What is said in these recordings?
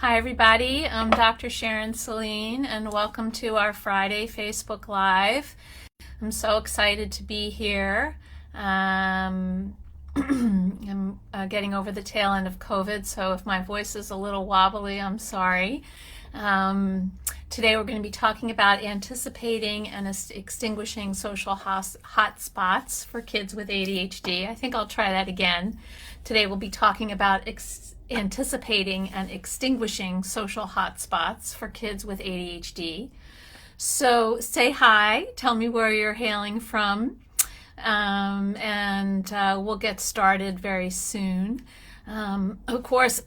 Hi, everybody. I'm Dr. Sharon Celine, and welcome to our Friday Facebook Live. I'm so excited to be here. I'm getting over the tail end of COVID, so if my voice is a little wobbly, I'm sorry. Today we're going to be talking about anticipating and extinguishing social hotspots for kids with ADHD. I think I'll try that again. Today we'll be talking about anticipating and extinguishing social hotspots for kids with ADHD. So say hi, tell me where you're hailing from, and we'll get started very soon. Of course,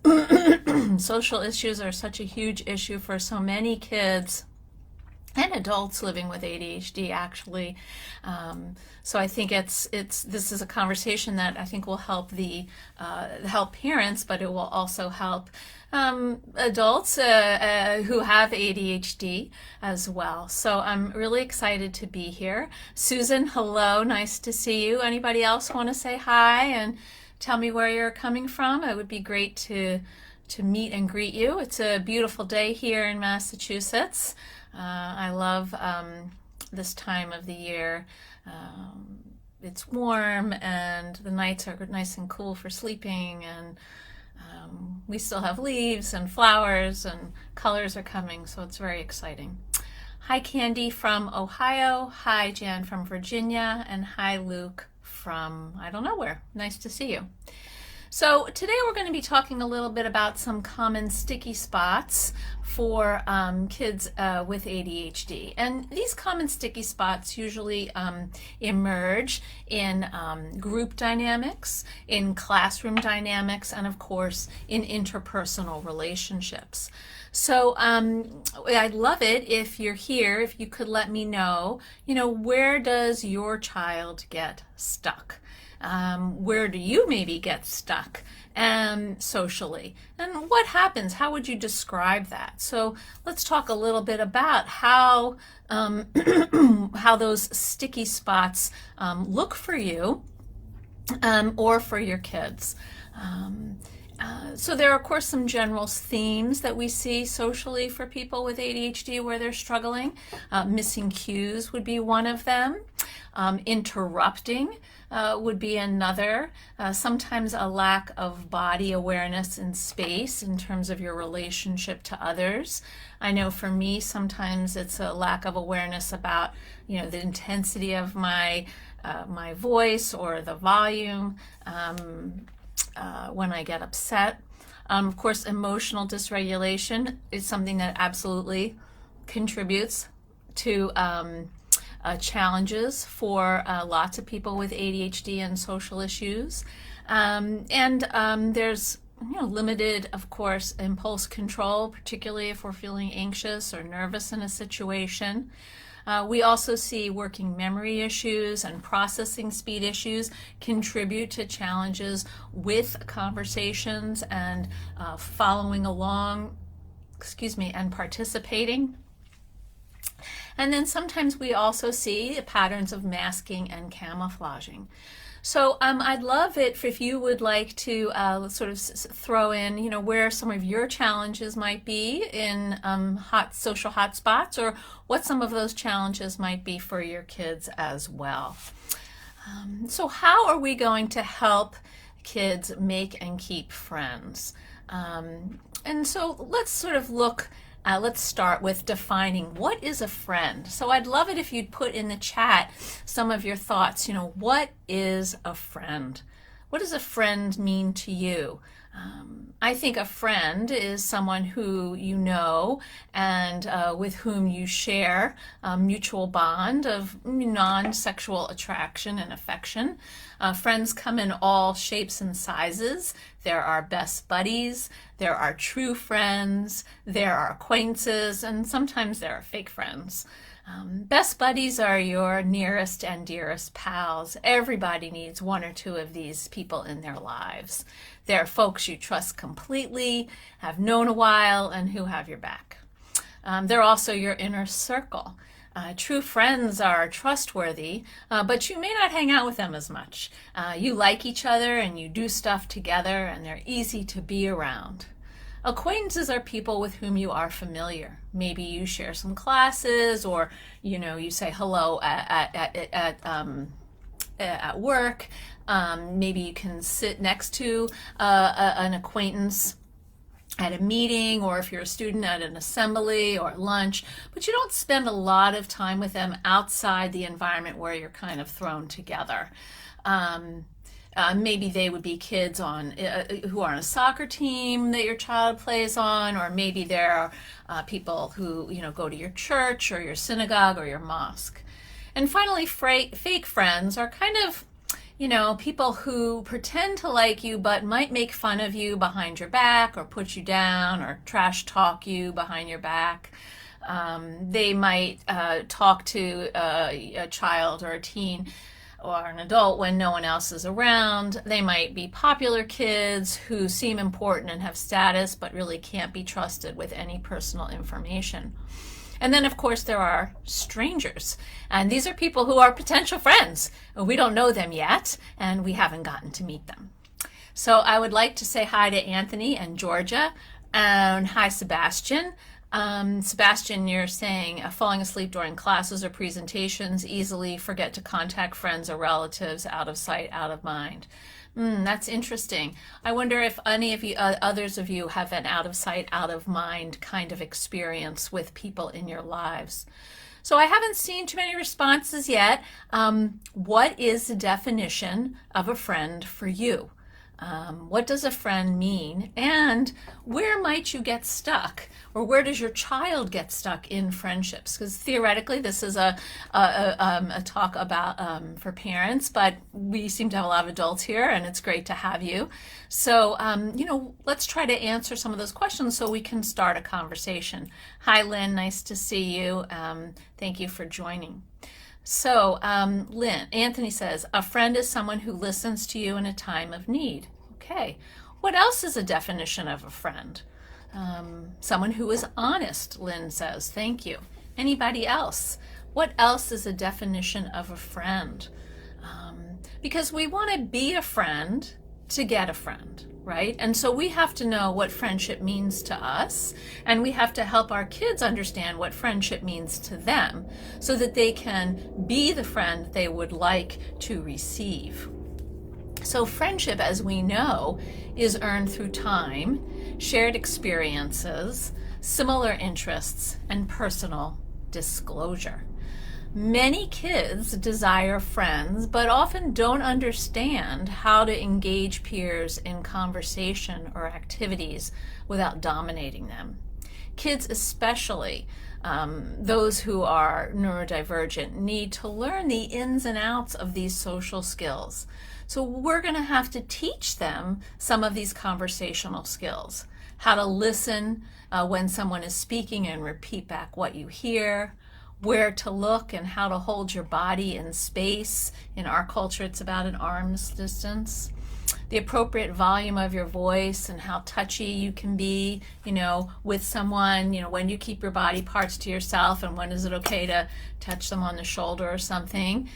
social issues are such a huge issue for so many kids and adults living with ADHD, actually. So I think this is a conversation that I think will help help parents, but it will also help adults who have ADHD as well. So I'm really excited to be here. Susan, hello, nice to see you. Anybody else want to say hi and tell me where you're coming from? It would be great to meet and greet you. It's a beautiful day here in Massachusetts. I love this time of the year. It's warm and the nights are nice and cool for sleeping, and we still have leaves and flowers and colors are coming, so it's very exciting. Hi Candy from Ohio, hi Jan from Virginia, and hi Luke from I don't know where. Nice to see you. So today we're going to be talking a little bit about some common sticky spots for kids with ADHD. And these common sticky spots usually emerge in group dynamics, in classroom dynamics, and of course in interpersonal relationships. So I'd love it if you're here, if you could let me know, where does your child get stuck? Where do you maybe get stuck socially? And what happens? How would you describe that? So let's talk a little bit about how those sticky spots look for you or for your kids. So there are, of course, some general themes that we see socially for people with ADHD where they're struggling. Missing cues would be one of them. Interrupting would be another. Sometimes a lack of body awareness in space in terms of your relationship to others. I know for me, sometimes it's a lack of awareness about, the intensity of my voice or the volume when I get upset. Of course, emotional dysregulation is something that absolutely contributes to challenges for lots of people with ADHD and social issues. There's limited, of course, impulse control, particularly if we're feeling anxious or nervous in a situation. We also see working memory issues and processing speed issues contribute to challenges with conversations and following along, and participating. And then sometimes we also see patterns of masking and camouflaging. So I'd love it if you would like to sort of throw in, where some of your challenges might be in social hotspots, or what some of those challenges might be for your kids as well. So how are we going to help kids make and keep friends? And so let's sort of let's start with defining what is a friend. So I'd love it if you'd put in the chat some of your thoughts. What is a friend? What does a friend mean to you? I think a friend is someone who you know and with whom you share a mutual bond of non-sexual attraction and affection. Friends come in all shapes and sizes. There are best buddies, there are true friends, there are acquaintances, and sometimes there are fake friends. Best buddies are your nearest and dearest pals. Everybody needs one or two of these people in their lives. They're folks you trust completely, have known a while, and who have your back. They're also your inner circle. True friends are trustworthy, but you may not hang out with them as much. You like each other and you do stuff together, and they're easy to be around. Acquaintances are people with whom you are familiar. Maybe you share some classes, or you say hello at work. Maybe you can sit next to an acquaintance at a meeting, or if you're a student at an assembly or lunch, but you don't spend a lot of time with them outside the environment where you're kind of thrown together. Maybe they would be kids who are on a soccer team that your child plays on, or maybe there are people who go to your church or your synagogue or your mosque. And finally, fake friends are kind of people who pretend to like you but might make fun of you behind your back, or put you down, or trash talk you behind your back. They might talk to a child or a teen or an adult when no one else is around. They might be popular kids who seem important and have status but really can't be trusted with any personal information. And then, of course, there are strangers. And these are people who are potential friends. We don't know them yet, and we haven't gotten to meet them. So I would like to say hi to Anthony and Georgia, and hi, Sebastian. Sebastian, you're saying falling asleep during classes or presentations, easily forget to contact friends or relatives, out of sight, out of mind. That's interesting. I wonder if any of you, others of you, have an out of sight, out of mind kind of experience with people in your lives. So I haven't seen too many responses yet. What is the definition of a friend for you? What does a friend mean? And where might you get stuck? Or where does your child get stuck in friendships? Because theoretically, this is a talk about for parents, but we seem to have a lot of adults here, and it's great to have you. So, let's try to answer some of those questions so we can start a conversation. Hi, Lynn. Nice to see you. Thank you for joining. So, Anthony says, a friend is someone who listens to you in a time of need. Okay. What else is a definition of a friend? Someone who is honest, Lynn says. Thank you. Anybody else? What else is a definition of a friend? Because we want to be a friend to get a friend, right? And so we have to know what friendship means to us, and we have to help our kids understand what friendship means to them so that they can be the friend they would like to receive. So friendship, as we know, is earned through time, shared experiences, similar interests, and personal disclosure. Many kids desire friends, but often don't understand how to engage peers in conversation or activities without dominating them. Kids, especially those who are neurodivergent, need to learn the ins and outs of these social skills. So we're going to have to teach them some of these conversational skills. How to listen when someone is speaking and repeat back what you hear, where to look and how to hold your body in space. In our culture, it's about an arm's distance. The appropriate volume of your voice and how touchy you can be, with someone, when you keep your body parts to yourself and when is it okay to touch them on the shoulder or something.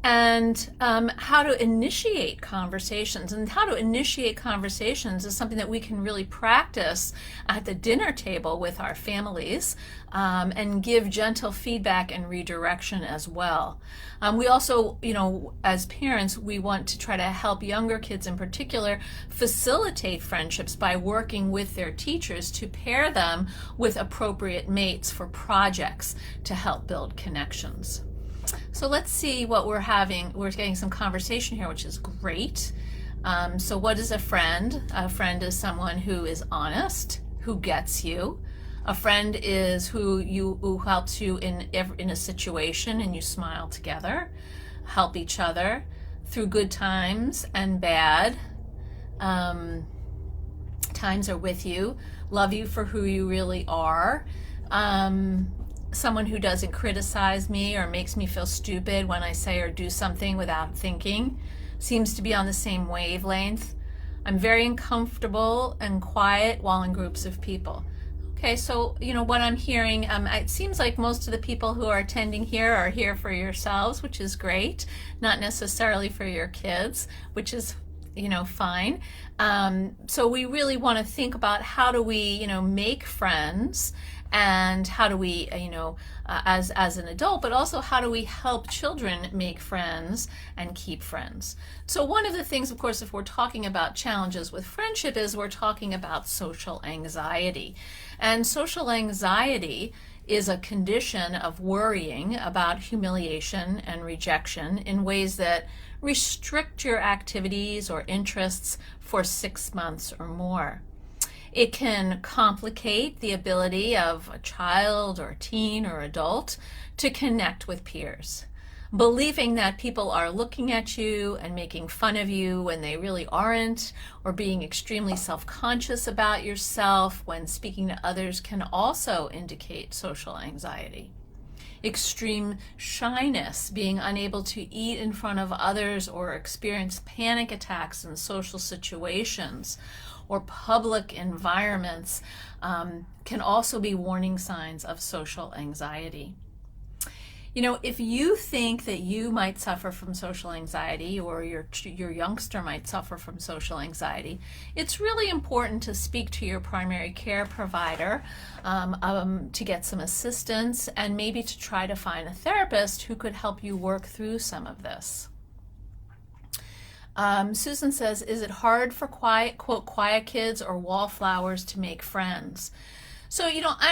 And how to initiate conversations. And how to initiate conversations is something that we can really practice at the dinner table with our families, and give gentle feedback and redirection as well. We also, as parents, we want to try to help younger kids in particular facilitate friendships by working with their teachers to pair them with appropriate mates for projects to help build connections. So let's see what we're having. We're getting some conversation here, which is great. So what is a friend? A friend is someone who is honest, who gets you. A friend is who helps you in a situation and you smile together, help each other through good times and bad. Times are with you, love you for who you really are. Someone who doesn't criticize me or makes me feel stupid when I say or do something without thinking, seems to be on the same wavelength. I'm very uncomfortable and quiet while in groups of people. Okay, so what I'm hearing, it seems like most of the people who are attending here are here for yourselves, which is great, not necessarily for your kids, which is fine. So we really want to think about how do we, make friends, and how do we, as an adult, but also how do we help children make friends and keep friends. So one of the things, of course, if we're talking about challenges with friendship, is we're talking about social anxiety. And social anxiety is a condition of worrying about humiliation and rejection in ways that restrict your activities or interests for 6 months or more. It can complicate the ability of a child or teen or adult to connect with peers. Believing that people are looking at you and making fun of you when they really aren't, or being extremely self-conscious about yourself when speaking to others, can also indicate social anxiety. Extreme shyness, being unable to eat in front of others or experience panic attacks in social situations or public environments, can also be warning signs of social anxiety. If you think that you might suffer from social anxiety, or your youngster might suffer from social anxiety, it's really important to speak to your primary care provider to get some assistance, and maybe to try to find a therapist who could help you work through some of this. Susan says, is it hard for quote, quiet kids or wallflowers to make friends? So,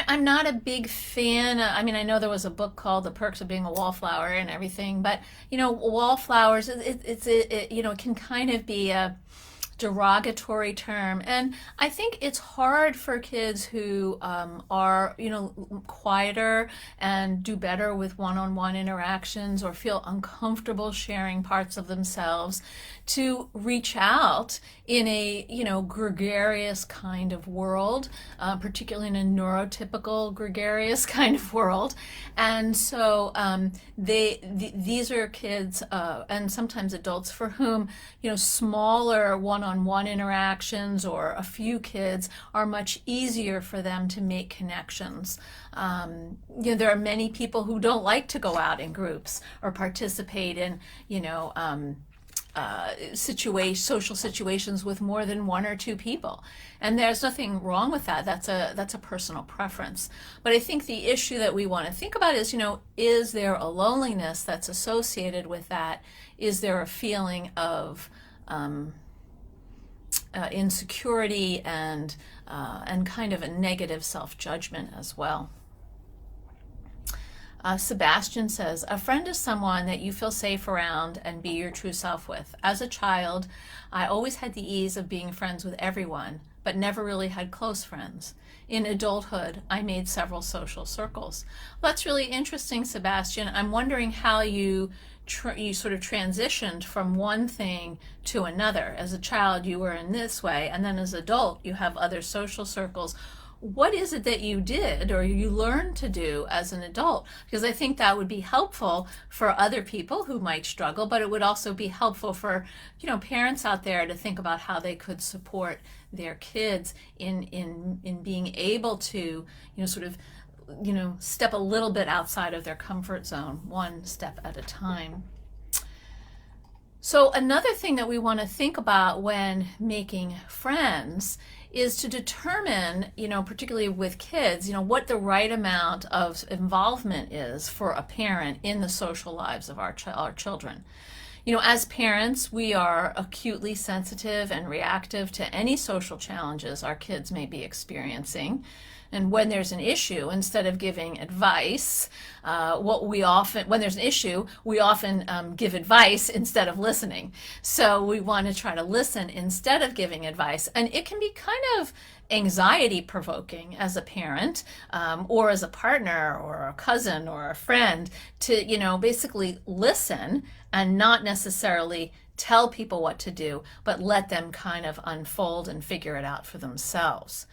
I'm not a big fan. I know there was a book called The Perks of Being a Wallflower and everything, but, wallflowers, it can kind of be a derogatory term. And I think it's hard for kids who are, quieter and do better with one-on-one interactions, or feel uncomfortable sharing parts of themselves, to reach out in a, gregarious kind of world, particularly in a neurotypical gregarious kind of world. And so these are kids and sometimes adults for whom, smaller one-on-one interactions or a few kids are much easier for them to make connections. There are many people who don't like to go out in groups or participate in, social situations with more than one or two people, and there's nothing wrong with that. That's a personal preference. But I think the issue that we want to think about is there a loneliness that's associated with that? Is there a feeling of insecurity and kind of a negative self-judgment as well? Sebastian says, a friend is someone that you feel safe around and be your true self with. As a child, I always had the ease of being friends with everyone, but never really had close friends. In adulthood, I made several social circles. Well, that's really interesting, Sebastian. I'm wondering how you sort of transitioned from one thing to another. As a child, you were in this way, and then as an adult, you have other social circles. What is it that you did or you learned to do as an adult? Because I think that would be helpful for other people who might struggle, but it would also be helpful for, parents out there to think about how they could support their kids in being able to, step a little bit outside of their comfort zone, one step at a time. So another thing that we want to think about when making friends is to determine, particularly with kids, what the right amount of involvement is for a parent in the social lives of our children. As parents, we are acutely sensitive and reactive to any social challenges our kids may be experiencing. And when there's an issue, instead of giving advice, when there's an issue, we often give advice instead of listening. So we want to try to listen instead of giving advice. And it can be kind of anxiety provoking as a parent, or as a partner or a cousin or a friend, to, basically listen and not necessarily tell people what to do, but let them kind of unfold and figure it out for themselves.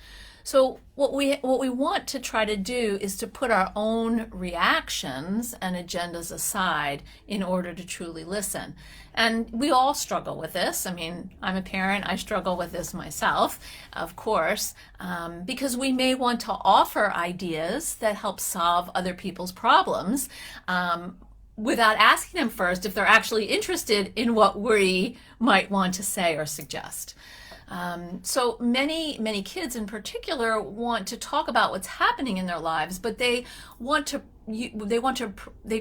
So what we want to try to do is to put our own reactions and agendas aside in order to truly listen. And we all struggle with this. I'm a parent. I struggle with this myself, of course, because we may want to offer ideas that help solve other people's problems, without asking them first if they're actually interested in what we might want to say or suggest. So many kids in particular want to talk about what's happening in their lives, but they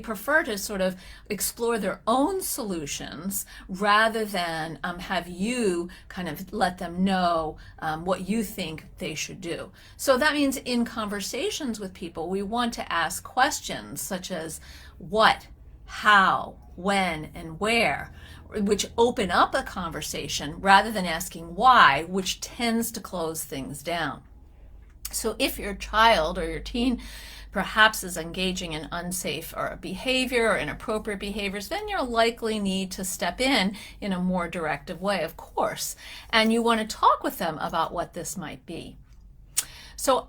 prefer to sort of explore their own solutions rather than have you kind of let them know what you think they should do. So that means in conversations with people, we want to ask questions such as what, how, when, and where, which open up a conversation rather than asking why, which tends to close things down. So if your child or your teen perhaps is engaging in unsafe or behavior or inappropriate behaviors, then you'll likely need to step in a more directive way, of course. And you want to talk with them about what this might be. So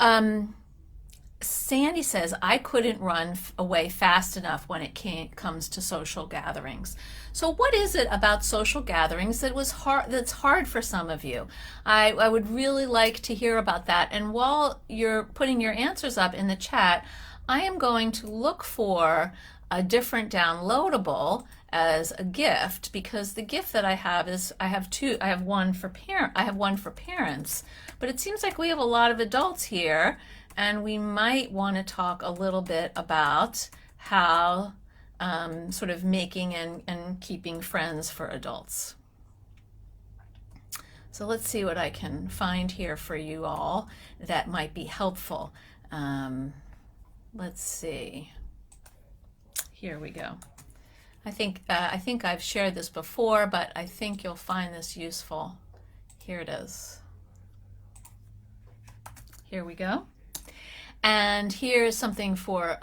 Sandy says, I couldn't run away fast enough when it comes to social gatherings. So what is it about social gatherings that's hard for some of you? I would really like to hear about that. And while you're putting your answers up in the chat, I am going to look for a different downloadable as a gift, because the gift that I have is I have one for parents, but it seems like we have a lot of adults here, and we might want to talk a little bit about how sort of making and keeping friends for adults. So let's see what I can find here for you all that might be helpful. Let's see. Here we go. I think I've shared this before, but I think you'll find this useful. Here it is. Here we go. And here's something for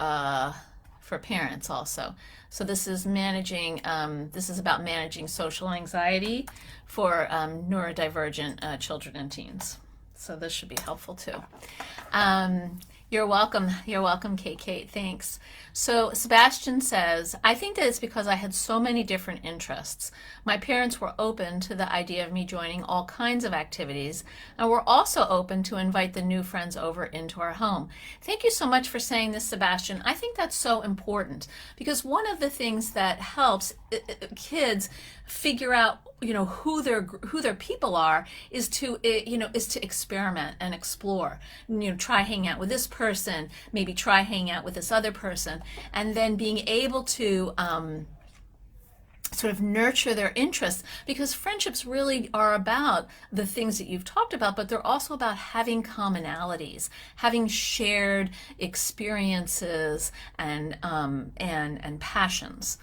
parents also. So this is about managing social anxiety for neurodivergent children and teens. So this should be helpful too. You're welcome, Kate, thanks. So Sebastian says, I think that it's because I had so many different interests. My parents were open to the idea of me joining all kinds of activities, and were also open to invite the new friends over into our home. Thank you so much for saying this, Sebastian. I think that's so important, because one of the things that helps kids figure out who their people are is to experiment and explore. Try hanging out with this person, maybe try hanging out with this other person, and then being able to sort of nurture their interests, because friendships really are about the things that you've talked about, but they're also about having commonalities, having shared experiences and passions.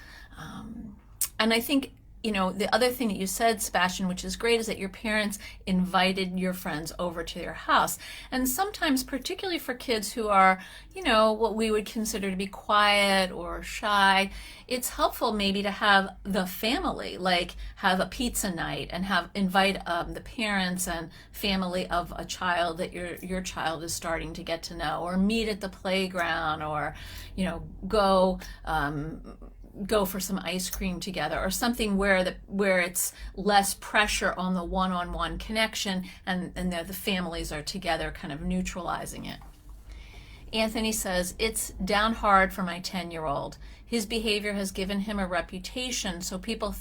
And I think the other thing that you said, Sebastian, which is great, is that your parents invited your friends over to their house. And sometimes, particularly for kids who are, what we would consider to be quiet or shy, it's helpful maybe to have the family, like have a pizza night and invite the parents and family of a child that your child is starting to get to know, or meet at the playground, or, go for some ice cream together, or something where it's less pressure on the one-on-one connection, and the families are together kind of neutralizing it. Anthony says, it's down hard for my 10-year-old. His behavior has given him a reputation, so people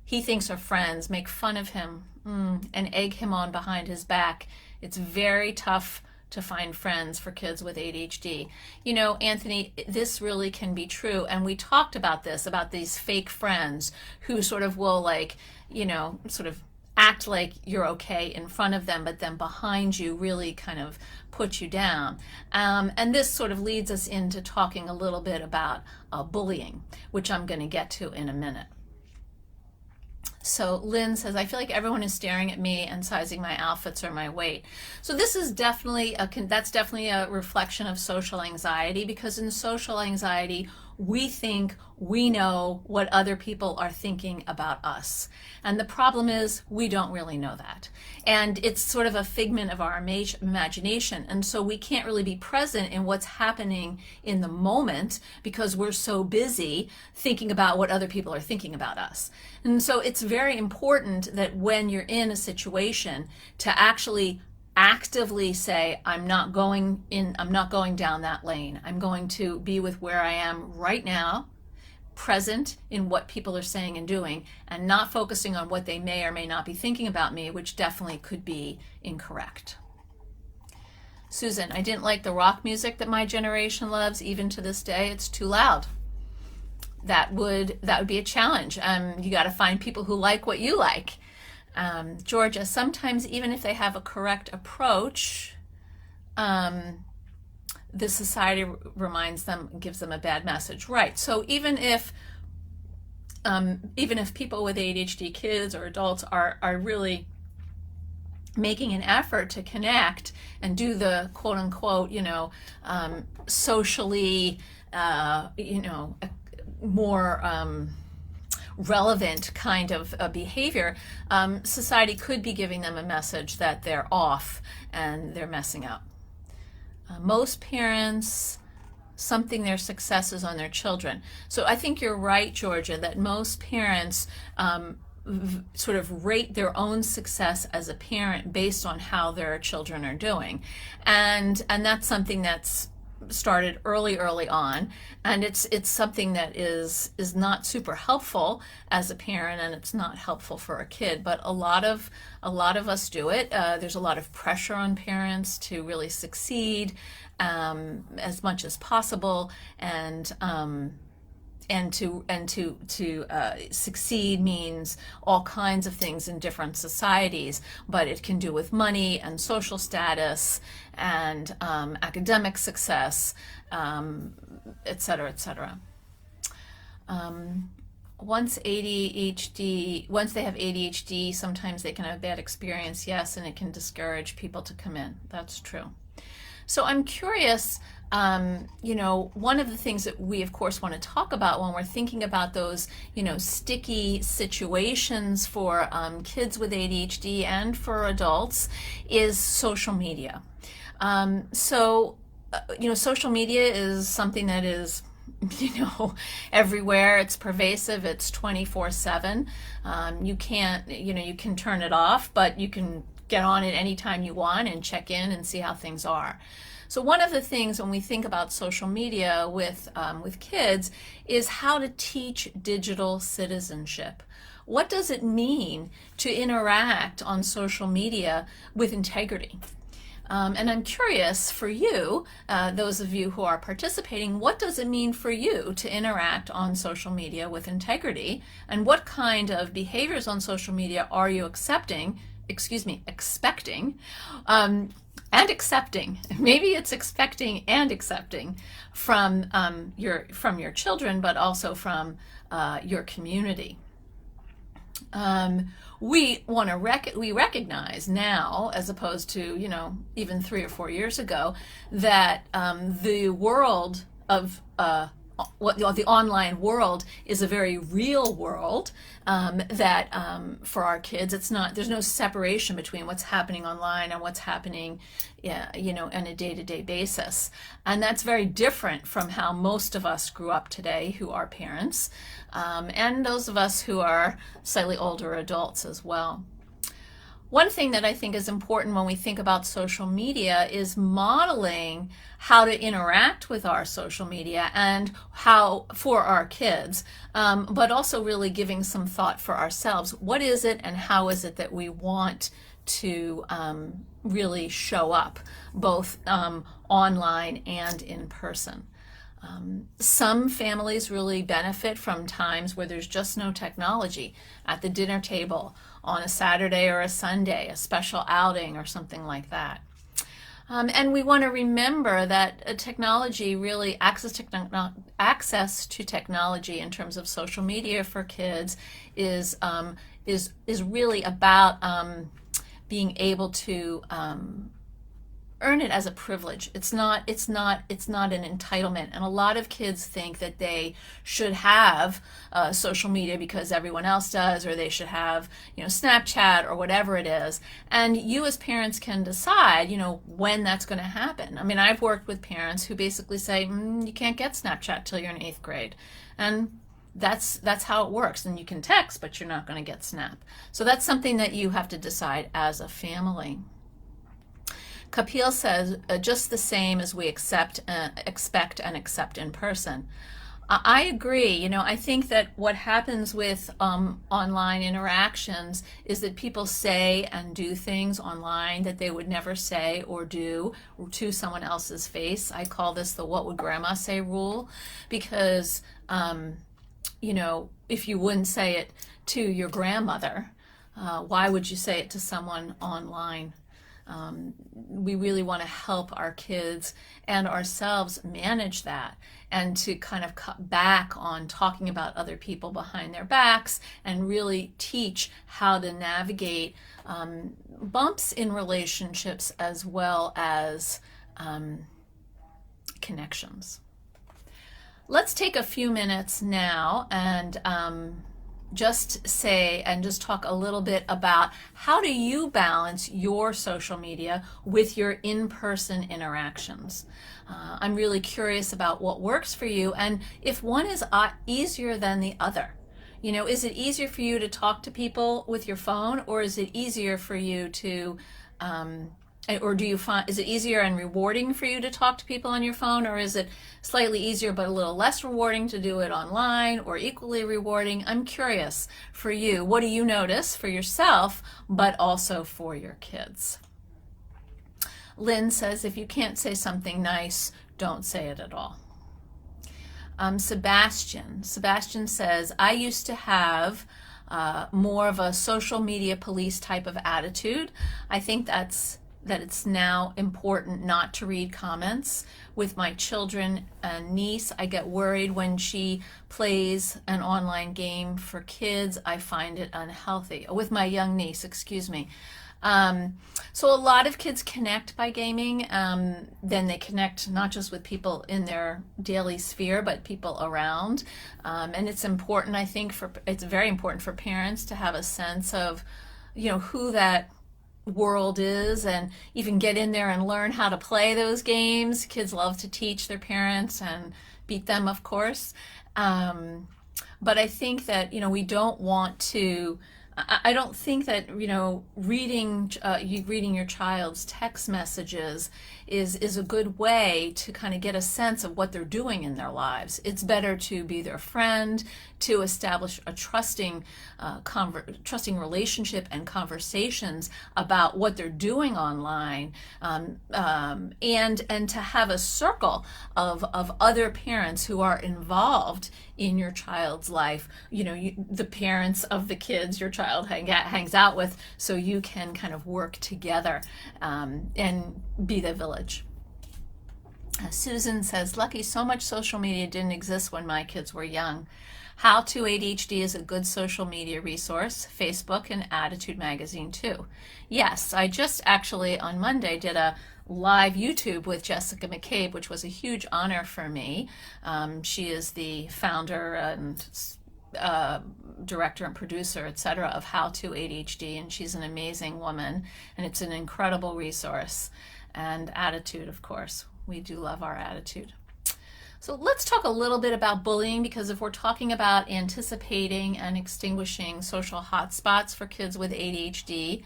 he thinks our friends make fun of him and egg him on behind his back. It's very tough to find friends for kids with ADHD. Anthony, this really can be true. And we talked about this, about these fake friends who sort of will sort of act like you're okay in front of them, but then behind you really kind of put you down. And this sort of leads us into talking a little bit about bullying, which I'm going to get to in a minute. So Lynn says, I feel like everyone is staring at me and sizing my outfits or my weight. So this is definitely a reflection of social anxiety, because in social anxiety, we think we know what other people are thinking about us. And the problem is we don't really know that. And it's sort of a figment of our imagination. And so we can't really be present in what's happening in the moment because we're so busy thinking about what other people are thinking about us. And so it's very important that when you're in a situation to actually actively say, I'm not going down that lane. I'm going to be with where I am right now present in what people are saying and doing, and not focusing on what they may or may not be thinking about me, which definitely could be incorrect. Susan, I didn't like the rock music that my generation loves. Even to this day, it's too loud. That would be a challenge. You got to find people who like what you like. Georgia, sometimes even if they have a correct approach, the society gives them a bad message. Right. So even if people with ADHD, kids or adults, are really making an effort to connect and do the quote unquote, socially, more relevant kind of behavior, society could be giving them a message that they're off and they're messing up. Most parents, something their success is on their children. So I think you're right, Georgia, that most parents sort of rate their own success as a parent based on how their children are doing. And that's something that's started early on, and it's something that is not super helpful as a parent, and it's not helpful for a kid, but a lot of us do it. There's a lot of pressure on parents to really succeed as much as possible, and to succeed means all kinds of things in different societies, but it can do with money and social status and academic success, et cetera, et cetera. Once they have ADHD, sometimes they can have a bad experience, yes, and it can discourage people to come in. That's true. So I'm curious, one of the things that we, of course, want to talk about when we're thinking about those, sticky situations for kids with ADHD and for adults is social media. Social media is something that is, everywhere. It's pervasive. It's 24/7. You can turn it off, but you can get on it anytime you want and check in and see how things are. So one of the things when we think about social media with kids is how to teach digital citizenship. What does it mean to interact on social media with integrity? And I'm curious for you, those of you who are participating, what does it mean for you to interact on social media with integrity? And what kind of behaviors on social media are you expecting, and accepting. Maybe it's expecting and accepting from your children, but also from your community. We recognize now, as opposed to even 3 or 4 years ago, that the world of the online world is a very real world, that for our kids, there's no separation between what's happening online and what's happening on a day-to-day basis. And that's very different from how most of us grew up today who are parents, and those of us who are slightly older adults as well. One thing that I think is important when we think about social media is modeling how to interact with our social media and how for our kids, but also really giving some thought for ourselves. What is it and how is it that we want to really show up, both online and in person? Some families really benefit from times where there's just no technology at the dinner table on a Saturday or a Sunday, a special outing or something like that. And we want to remember that technology, really access to technology in terms of social media for kids is really about being able to earn it as a privilege. It's not an entitlement. And a lot of kids think that they should have social media because everyone else does, or they should have Snapchat or whatever it is. And you as parents can decide when that's going to happen. I mean, I've worked with parents who basically say you can't get Snapchat till you're in 8th grade, and that's how it works. And you can text, but you're not going to get Snap. So that's something that you have to decide as a family. Kapil says, just the same as we expect and accept in person. I agree. I think that what happens with online interactions is that people say and do things online that they would never say or do to someone else's face. I call this the "what would grandma say" rule, because if you wouldn't say it to your grandmother, why would you say it to someone online? We really want to help our kids and ourselves manage that, and to kind of cut back on talking about other people behind their backs, and really teach how to navigate bumps in relationships as well as connections. Let's take a few minutes now and just talk a little bit about how do you balance your social media with your in-person interactions. I'm really curious about what works for you, and if one is easier than the other. Is it easier for you to talk to people with your phone, or is it easier for you to or do you find, is it easier and rewarding for you to talk to people on your phone, or is it slightly easier but a little less rewarding to do it online, or equally rewarding? I'm curious for you. What do you notice for yourself, but also for your kids? Lynn says, if you can't say something nice, don't say it at all. Sebastian says, I used to have more of a social media police type of attitude. I think that it's now important not to read comments. With my children and niece, I get worried when she plays an online game for kids. I find it unhealthy. With my young niece, excuse me. So a lot of kids connect by gaming. Then they connect not just with people in their daily sphere, but people around. And it's important, I think, it's very important for parents to have a sense of, who that world is, and even get in there and learn how to play those games. Kids love to teach their parents and beat them, of course. But I think that, we don't want to, I don't think that, reading your child's text messages is a good way to kind of get a sense of what they're doing in their lives. It's better to be their friend, to establish a trusting relationship and conversations about what they're doing online, and to have a circle of other parents who are involved in your child's life, the parents of the kids your child hangs out with, so you can kind of work together and be the village. Susan says, lucky so much social media didn't exist when my kids were young. How to ADHD is a good social media resource, Facebook and Attitude Magazine too. Yes, I just actually on Monday did a live YouTube with Jessica McCabe, which was a huge honor for me. She is the founder and director and producer, etc., of How to ADHD, and she's an amazing woman, and it's an incredible resource. And Attitude, of course. We do love our Attitude. So let's talk a little bit about bullying, because if we're talking about anticipating and extinguishing social hotspots for kids with ADHD,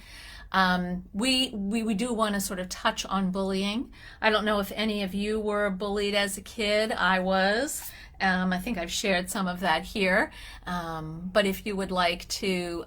we do want to sort of touch on bullying. I don't know if any of you were bullied as a kid. I was. I think I've shared some of that here. But if you would like to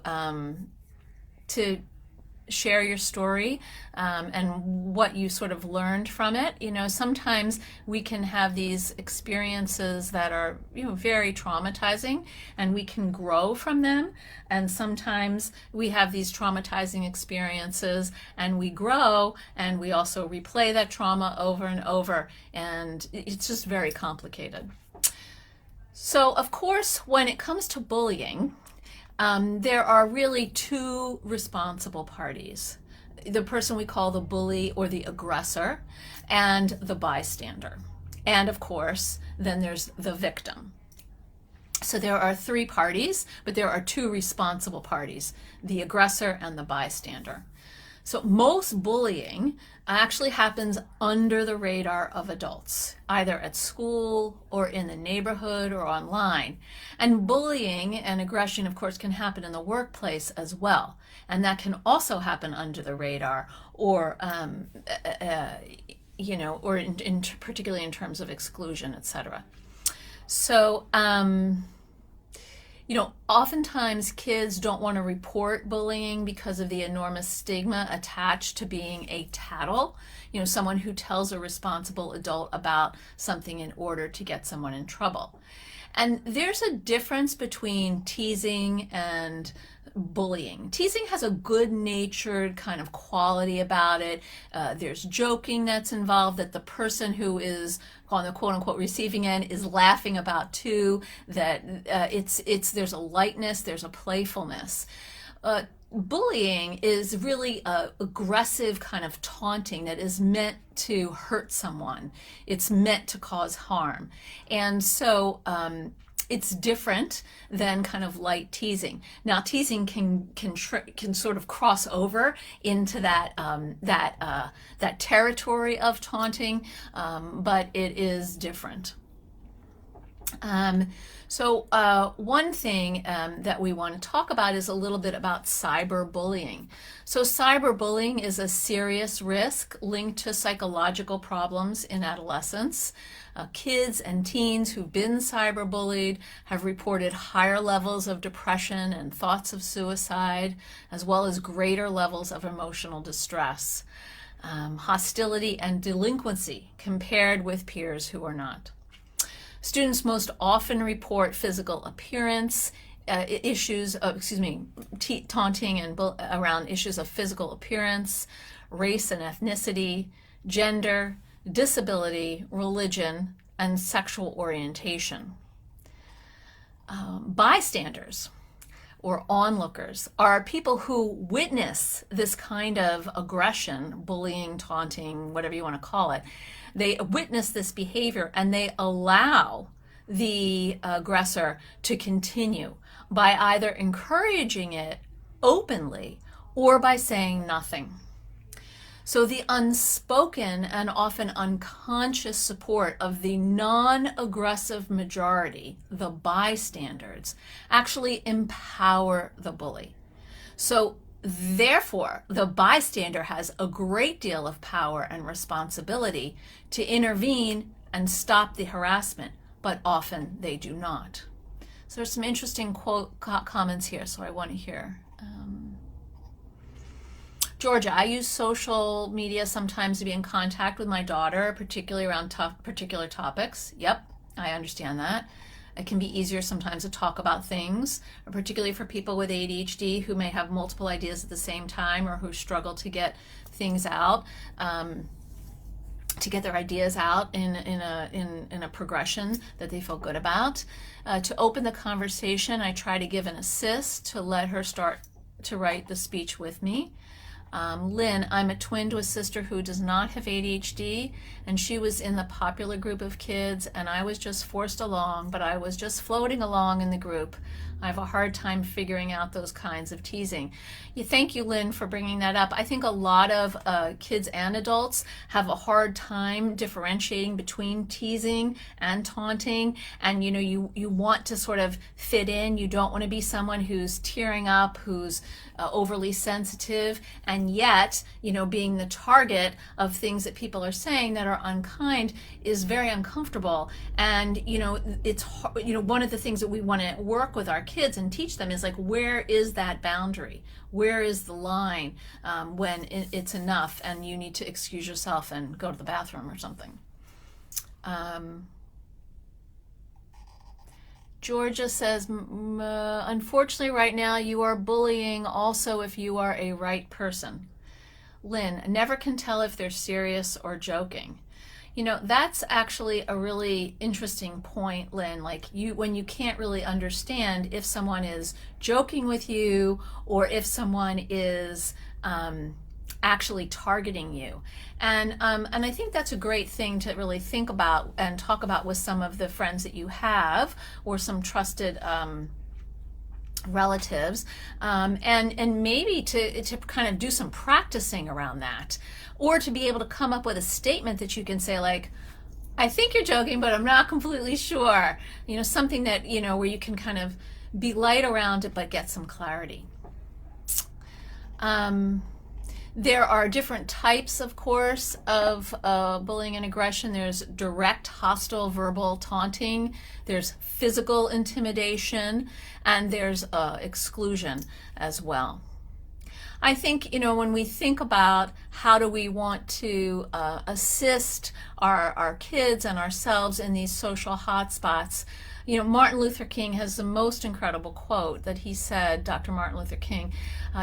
share your story and what you sort of learned from it. Sometimes we can have these experiences that are, very traumatizing, and we can grow from them. And sometimes we have these traumatizing experiences and we grow, and we also replay that trauma over and over, and it's just very complicated. So, of course, when it comes to bullying, there are really two responsible parties: the person we call the bully or the aggressor, and the bystander. And of course, then there's the victim. So there are three parties, but there are two responsible parties: the aggressor and the bystander. So most bullying actually happens under the radar of adults, either at school or in the neighborhood or online. And bullying and aggression, of course, can happen in the workplace as well. And that can also happen under the radar, or particularly in terms of exclusion, etc. So, oftentimes kids don't want to report bullying because of the enormous stigma attached to being a tattle, someone who tells a responsible adult about something in order to get someone in trouble. And there's a difference between teasing and bullying. Teasing has a good-natured kind of quality about it. There's joking that's involved that the person who is on the quote-unquote receiving end is laughing about too. That there's a lightness, there's a playfulness. Bullying is really aggressive kind of taunting that is meant to hurt someone. It's meant to cause harm. And so it's different than kind of light teasing. Now, teasing can sort of cross over into that territory of taunting, but it is different. One thing that we want to talk about is a little bit about cyberbullying. So cyberbullying is a serious risk linked to psychological problems in adolescence. Kids and teens who've been cyberbullied have reported higher levels of depression and thoughts of suicide, as well as greater levels of emotional distress, hostility, and delinquency compared with peers who are not. Students most often report physical appearance issues, taunting and around issues of physical appearance, race and ethnicity, gender, disability, religion, and sexual orientation. Bystanders or onlookers are people who witness this kind of aggression, bullying, taunting, whatever you want to call it. They witness this behavior and they allow the aggressor to continue by either encouraging it openly or by saying nothing. So the unspoken and often unconscious support of the non-aggressive majority, the bystanders, actually empower the bully. So therefore, the bystander has a great deal of power and responsibility to intervene and stop the harassment, but often they do not. So there's some interesting comments here, so I want to hear. Georgia, I use social media sometimes to be in contact with my daughter, particularly around particular topics. Yep, I understand that. It can be easier sometimes to talk about things, particularly for people with ADHD who may have multiple ideas at the same time or who struggle to get things out, to get their ideas out in a progression that they feel good about. To open the conversation, I try to give an assist to let her start to write the speech with me. Lynn, I'm a twin to a sister who does not have ADHD, and she was in the popular group of kids, and I was just forced along, but I was just floating along in the group. I have a hard time figuring out those kinds of teasing. Thank you, Lynn, for bringing that up. I think a lot of kids and adults have a hard time differentiating between teasing and taunting, and you want to sort of fit in. You don't want to be someone who's tearing up, who's overly sensitive, and yet, being the target of things that people are saying that are unkind is very uncomfortable. And, it's, one of the things that we want to work with our kids and teach them is like, where is that boundary? Where is the line when it's enough and you need to excuse yourself and go to the bathroom or something? Georgia says, unfortunately right now you are bullying also if you are a right person. Lynn, never can tell if they're serious or joking. That's actually a really interesting point, Lynn. Like when you can't really understand if someone is joking with you or if someone is actually targeting you. And I think that's a great thing to really think about and talk about with some of the friends that you have or some trusted relatives, and maybe to kind of do some practicing around that, or to be able to come up with a statement that you can say like, I think you're joking, but I'm not completely sure. Something that, where you can kind of be light around it but get some clarity. There are different types, of course, of bullying and aggression. There's direct, hostile, verbal taunting. There's physical intimidation, and there's exclusion as well. I think, when we think about how do we want to assist our kids and ourselves in these social hotspots, Martin Luther King has the most incredible quote that he said, Dr. Martin Luther King,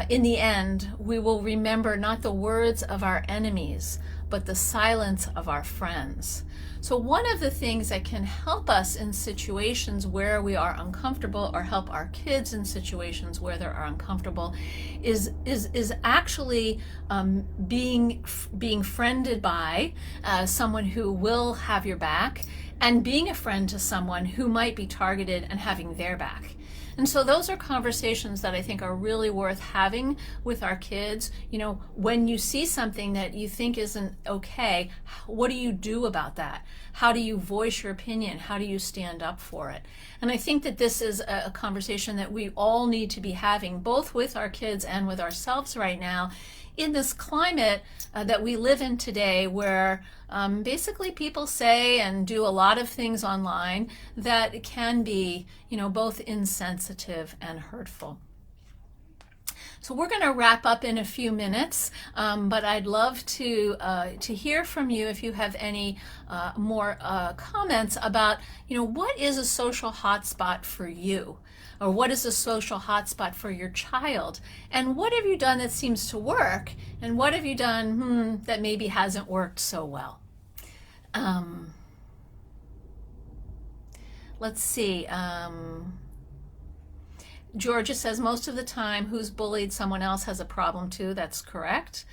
in the end, we will remember not the words of our enemies, but the silence of our friends. So one of the things that can help us in situations where we are uncomfortable, or help our kids in situations where they are uncomfortable, is actually being friended by someone who will have your back, and being a friend to someone who might be targeted and having their back. And so those are conversations that I think are really worth having with our kids. When you see something that you think isn't okay, what do you do about that? How do you voice your opinion? How do you stand up for it? And I think that this is a conversation that we all need to be having, both with our kids and with ourselves right now, in this climate that we live in today, where basically people say and do a lot of things online that can be, both insensitive and hurtful. So we're going to wrap up in a few minutes, but I'd love to hear from you if you have any more comments about, what is a social hotspot for you? Or what is a social hotspot for your child? And what have you done that seems to work? And what have you done that maybe hasn't worked so well? Let's see. Georgia says most of the time who's bullied someone else has a problem too. That's correct.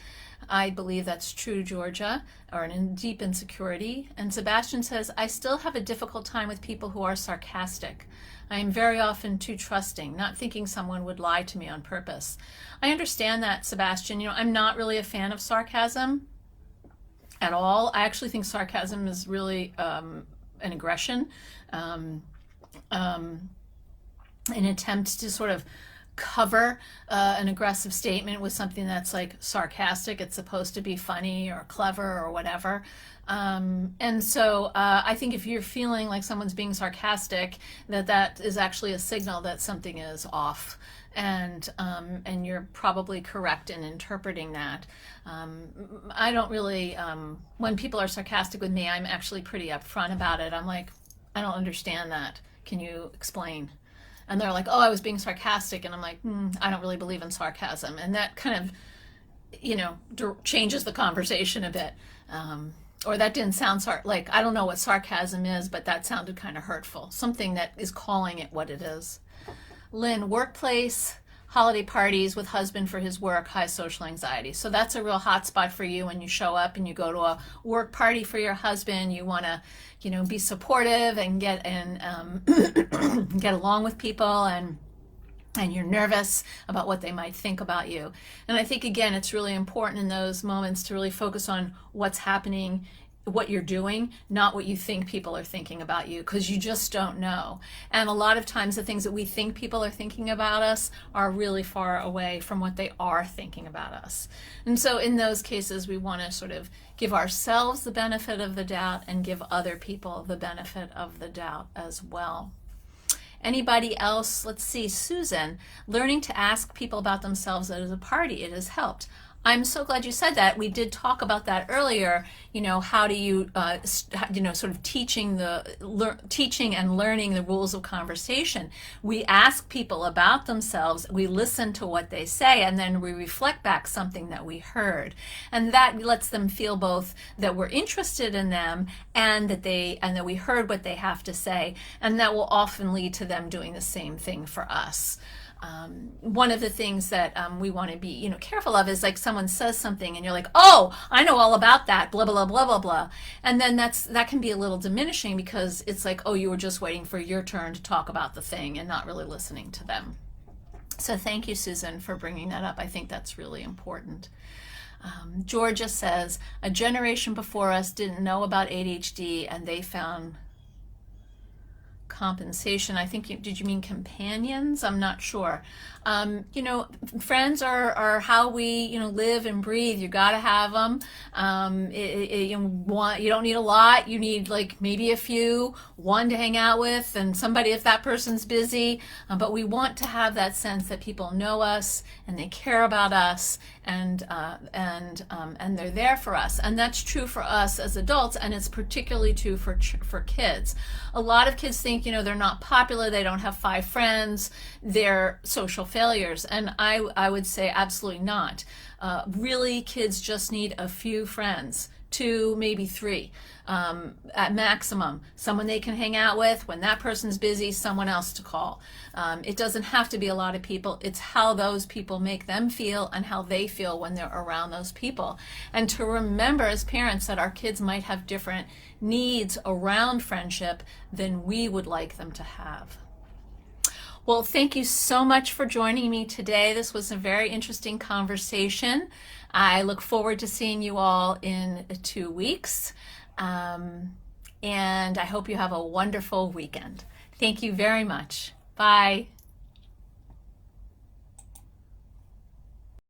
I believe that's true, Georgia, or an deep insecurity. And Sebastian says, I still have a difficult time with people who are sarcastic. I am very often too trusting, not thinking someone would lie to me on purpose. I understand that, Sebastian. I'm not really a fan of sarcasm at all. I actually think sarcasm is really an aggression, an attempt to sort of cover an aggressive statement with something that's like sarcastic. It's supposed to be funny or clever or whatever. And so I think if you're feeling like someone's being sarcastic, that is actually a signal that something is off. And you're probably correct in interpreting that. I don't really, when people are sarcastic with me, I'm actually pretty upfront about it. I'm like, I don't understand that. Can you explain? And they're like, oh, I was being sarcastic. And I'm like, I don't really believe in sarcasm. And that kind of, changes the conversation a bit. Or that didn't sound like, I don't know what sarcasm is, but that sounded kind of hurtful. Something that is calling it what it is. Lynn, workplace, holiday parties with husband for his work, high social anxiety. So that's a real hot spot for you when you show up and you go to a work party for your husband. You want to, be supportive and get along with people, and you're nervous about what they might think about you. And I think, again, it's really important in those moments to really focus on what's happening, what you're doing, not what you think people are thinking about you, because you just don't know. And a lot of times the things that we think people are thinking about us are really far away from what they are thinking about us. And so in those cases, we want to sort of give ourselves the benefit of the doubt and give other people the benefit of the doubt as well. Anybody else? Let's see. Susan, learning to ask people about themselves at a party, it has helped. I'm so glad you said that. We did talk about that earlier. How do you, sort of teaching and learning the rules of conversation. We ask people about themselves, we listen to what they say, and then we reflect back something that we heard. And that lets them feel both that we're interested in them and that we heard what they have to say. And that will often lead to them doing the same thing for us. One of the things that we want to be, careful of is like someone says something and you're like, oh, I know all about that, blah, blah, blah, blah, blah. And then that can be a little diminishing, because it's like, oh, you were just waiting for your turn to talk about the thing and not really listening to them. So thank you, Susan, for bringing that up. I think that's really important. Georgia says, a generation before us didn't know about ADHD and they found compensation. I think did you mean companions? I'm not sure. Friends are how we live and breathe. You got to have them. You don't need a lot. You need like maybe a few, one to hang out with, and somebody if that person's busy. But we want to have that sense that people know us and they care about us, and they're there for us. And that's true for us as adults, and it's particularly true for kids. A lot of kids think they're not popular, they don't have 5 friends, they're social failures, and I would say absolutely not. Really, kids just need a few friends, 2, maybe 3 at maximum. Someone they can hang out with. When that person's busy, someone else to call. It doesn't have to be a lot of people. It's how those people make them feel and how they feel when they're around those people. And to remember as parents that our kids might have different needs around friendship than we would like them to have. Well, thank you so much for joining me today. This was a very interesting conversation. I look forward to seeing you all in 2 weeks. And I hope you have a wonderful weekend. Thank you very much. Bye.